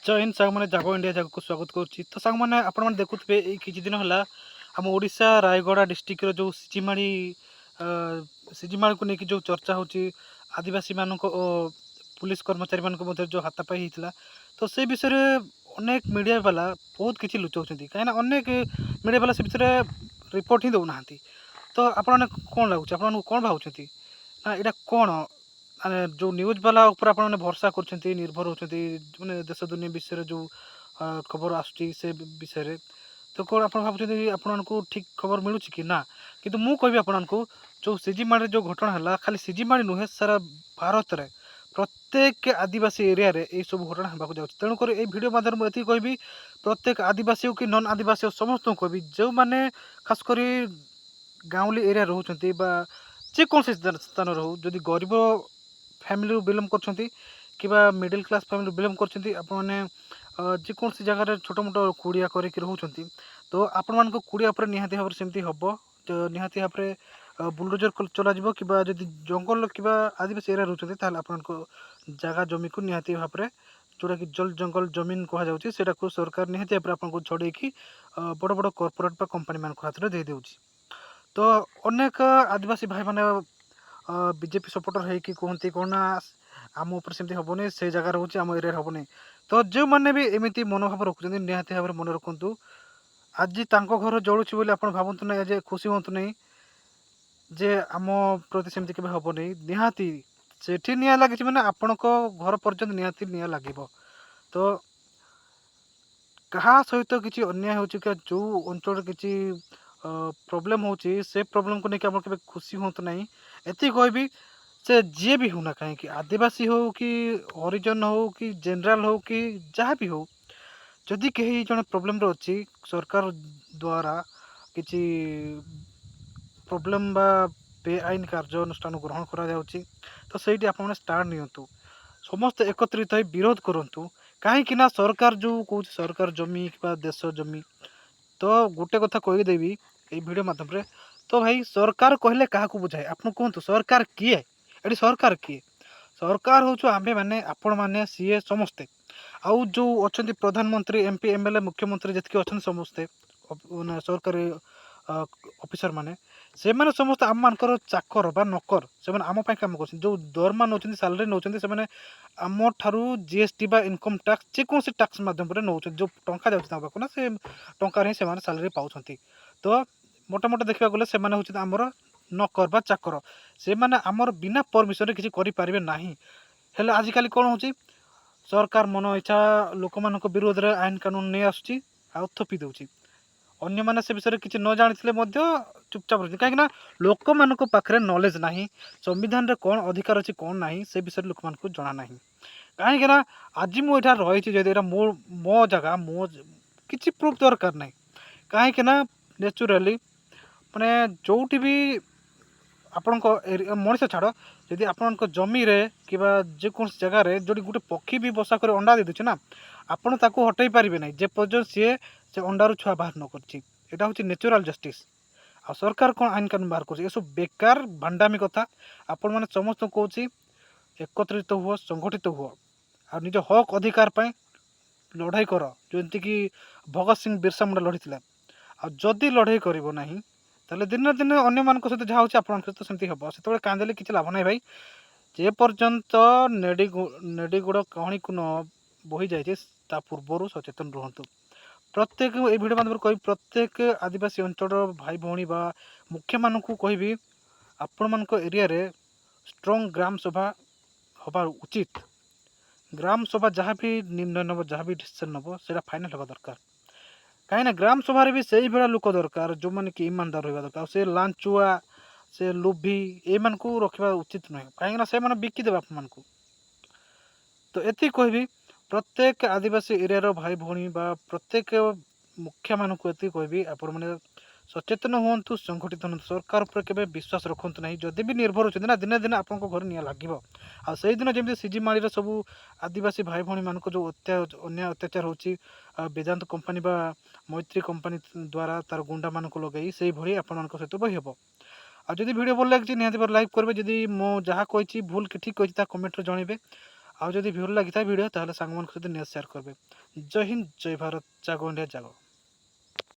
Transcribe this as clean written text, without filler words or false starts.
जय हिंद सांग मैंने जागो इंडिया जगह को स्वागत करुच्ची। तो सांग मैंने आपण देखुवे किसी दिन है आम ओडिशा रायगड़ा डिस्ट्रिक्ट जो सिजिमाड़ी को लेकिन जो चर्चा होची आदिवासी मान पुलिस कर्मचारी मान जो हाथापाई होता तो से विषय अनेक मीडिया वाला बहुत किसी लुचाऊँ कहीं अनेक मीडिया वाला से विषय रिपोर्ट ही दौना। तो आपने कौन लगुच आप कौन भावुं ना यहाँ कौन माने जो न्यूज वाला ऊपर आप भरोसा कर निर्भर होती मैंने देश दुनिया विषय जो खबर आसुची से विषय तो कौन आप भावुं आपको ठीक खबर मिलूँ कि ना किंतु मु कहि आपको जो सिजिमाड़ी जो घटना है खाली सिजिमाड़ी नुहे सारा भारत में प्रत्येक आदिवासी एरिया रे ये सब घटना होगा जाऊँ तेणुक ये भिडियो माध्यम ये कहि प्रत्येक आदिवासी कि नन आदिवासी समस्त कहि जो मैंने खासकर गाँवली एरिया रोचे जेकोसी स्थान रो जदि गरीब फैमिली बिलंग कर मिडिल क्लास फैमिली बिलंग करसी जगह छोट मोट कुड़िया करके रोचे तो आपण मान कुड़िया निहाती भाव सेमती हम निहाती भाव में बुलडोजर चल कि जंगल कि आदिवासी एरिया रोचे जगह जमी को निहाती भाव में जोटा कि जल जंगल जमीन कहुच्छे को सरकार निहाती भाव में आपको छड़े बड़ बड़ कॉर्पोरेट कंपनी मान हाथ में दे दूँगी। तो अनेक आदिवासी भाई मैंने बीजेपी सपोर्टर है कि कहते कौन ना आम उपर सेमती हेनी से जगह रोचे आम एरिया हेनी तो जो मैंने भी एमती मनोभाव रखुच्च निहाती भाव में मन रखु आज घर जलुची बोली आप भावतु ना जे खुशी हूँ नहीं जे आम प्रति सेमती केवे हेनी निहाती सेठी निया लगी मैंने आपण घर पर्यंत निहाती निया लगे तो क्या सहित किसी अन्याय हो जो अंचल किसी प्रोब्लेम होची से प्रोब्लेम को लेकिन आप खुशी हूँ ना एति कहबी से जी भी होना कहीं आदिवासी हो कि हरिजन हो कि जनरल हो कि जहाँ भी हो जदि कहीं जड़े प्रोब्लेम अच्छी सरकार द्वारा किसी प्रोब्लेम बा बेआईन कार्यानुष्ठान ग्रहण करा तो सही आप स्टार्ट नियंतु समस्त एकत्रित हो विरोध करूँ कहीं सरकार जो कौन सरकार जमी कि देश जमी तो गोटे कथा कहीदेवी ये वीडियो माध्यम तो भाई सरकार कहले क्या बुझाए आप कहतु सरकार किए ये सरकार किए सरकार हूँ आम्भे मैंने आपण मैंने सीए समस्ते आउ जो अच्छा प्रधानमंत्री एमपी एमएलए मुख्यमंत्री जी अच्छा समस्ते सरकारी ऑफिसर माने से माने समस्त आम मानकर चाकर बा नकर से आम कम कर जो दरमा नौ सालारी नौ से आम ठारू जीएसटी बा इनकम टैक्स जेकोसी टैक्स माध्यम नौ जो टंका जाऊँ ना से टंकार ही सालारी पाँच तो मोटामोटी देखा गले से हूँ आमर नकर बा चाकर से माने आमर बिना परमिशन किसी करें ना हेले आजिकल कौन हो सरकार मन इच्छा लोक मान विरोध में आईन कानून नहीं आसुची आ थोपी दूची अन्य माने से विषय किसी न जानी चुपचाप रही कहीं लोक मान पाखे नॉलेज ना संविधान रे कौन अधिकार अच्छी कौन ना से विषय लोक मान जना ना कहीं आज मुझे रही मो मो जगह मो किसी प्रूफ दरकार ना कहीं नेचुराली माने जोटी भी आपण मनीष छाड़ जदि आपण जमी कि जेको जगार जो गोटे पक्षी भी बसा कर अंडा दे दूचे ना आपड़ ताको हटई पारे ना जे पर्यटन सी से अंडार छुआ बाहर न कर नेचुरल जस्टिस आ सरकार कौन आईन कानून बाहर कर सब बेकार भांडामी कथा आपण मैंने समस्त कौच एकत्रित हुआ संगठित हुआ आ निज हक अधिकार लड़ाई कर जमती कि भगत सिंह बिरसा मुंडा लड़ी आदि लड़ाई कर ताले दिन दिन अन्य मान सहित जहाँ हो सहित सेमती हम से कांदेले किसी लाभ ना भाई जे पर्यंत नेडिगुड़ कहानी को न बही जाए पूर्वर सचेतन रुहतु प्रत्येक ये भिडियो माध्यम कह प्रत्येक आदिवासी अंचल भाई भौणी बा मुख्य मान कहि आपण मान एरिया रे स्ट्रंग ग्राम सभा हवा उचित ग्राम सभा जहाँ भी निर्णय नब जहाँ भी डिसीजन नब से फाइनाल हवा दरकार कहीं ग्राम सभा भी से ही भाया लोक दरकार जो मैंने कि ईमानदार रहा दरकार से लांचुआ से लोभी एमान को रखा उचित नुहे कहीं से बिकिदेव आप तो ये कहबी प्रत्येक आदिवासी एरिया भाई भौणी बा प्रत्येक मुखिया मान को ये कहबी आपण मैंने सचेतन हूँ संगठित हूँ सरकार उपर के विश्वास रखु ना जदि भी निर्भर होती ना दिने दिने आपंक घर निया लगे आई दिन जमी सिजिमाड़ी सब आदिवासी भाई भौणी मान जो अन्याय अत्याचार होची वेदांत कंपनी बा मैत्री कंपनी द्वारा तार गुंडा मान लगे से भाई आपण सहित बही हम आदि भिडियो भल लगे निहती लाइक करेंगे जदि मो जहाँ कही भूल कि ठीक कही कमेंट जनइबे ଆଉ ଯଦି ଭଲ ଲାଗିଥାଏ ଭିଡ଼ିଓ ତାହେଲେ ସାଙ୍ଗମାନଙ୍କ ସହିତ ନିହାତି ସେୟାର କରିବେ। ଜୟ ହିନ୍ଦ, ଜୟ ଭାରତ, ଜାଗୋ ଇଣ୍ଡିଆ ଜାଗୋ।